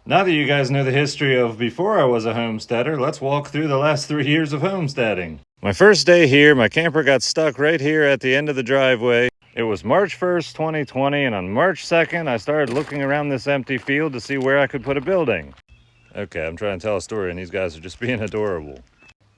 Now that you guys know the history of before I was a homesteader, let's walk through the last 3 years of homesteading. My first day here, my camper got stuck right here at the end of the driveway. It was March 1st, 2020, and on March 2nd, I started looking around this empty field to see where I could put a building. Okay, I'm trying to tell a story and these guys are just being adorable.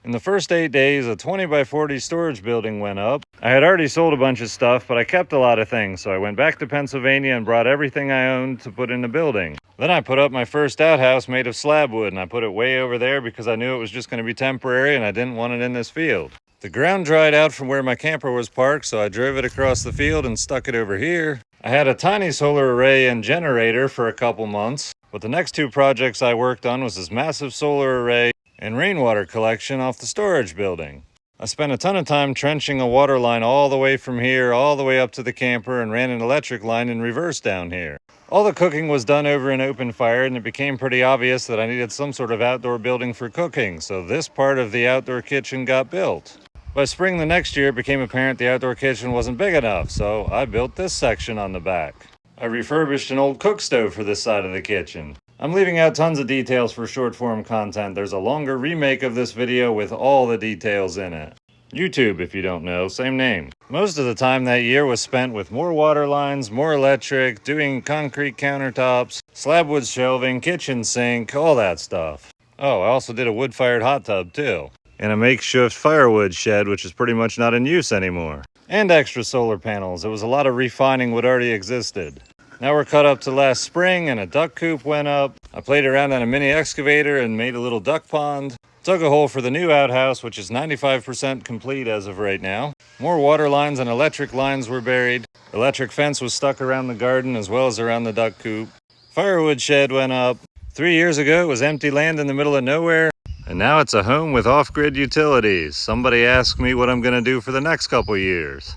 In the first 8 days, a 20 by 40 storage building went up. I had already sold a bunch of stuff, but I kept a lot of things, so I went back to Pennsylvania and brought everything I owned to put in the building. Then I put up my first outhouse made of slab wood, and I put it way over there because I knew it was just going to be temporary and I didn't want it in this field. The ground dried out from where my camper was parked, so I drove it across the field and stuck it over here. I had a tiny solar array and generator for a couple months, but the next two projects I worked on was this massive solar array and rainwater collection off the storage building. I spent a ton of time trenching a water line all the way from here, all the way up to the camper, and ran an electric line in reverse down here. All the cooking was done over an open fire, and it became pretty obvious that I needed some sort of outdoor building for cooking, so this part of the outdoor kitchen got built. By spring the next year, it became apparent the outdoor kitchen wasn't big enough, so I built this section on the back. I refurbished an old cook stove for this side of the kitchen. I'm leaving out tons of details for short form content. There's a longer remake of this video with all the details in it. YouTube, if you don't know, same name. Most of the time that year was spent with more water lines, more electric, doing concrete countertops, slab wood shelving, kitchen sink, all that stuff. Oh, I also did a wood-fired hot tub too. And a makeshift firewood shed, which is pretty much not in use anymore. And extra solar panels. It was a lot of refining what already existed. Now we're caught up to last spring and a duck coop went up. I played around on a mini excavator and made a little duck pond. Dug a hole for the new outhouse, which is 95% complete as of right now. More water lines and electric lines were buried. Electric fence was stuck around the garden as well as around the duck coop. Firewood shed went up. 3 years ago it was empty land in the middle of nowhere. And now it's a home with off-grid utilities. Somebody asked me what I'm going to do for the next couple years.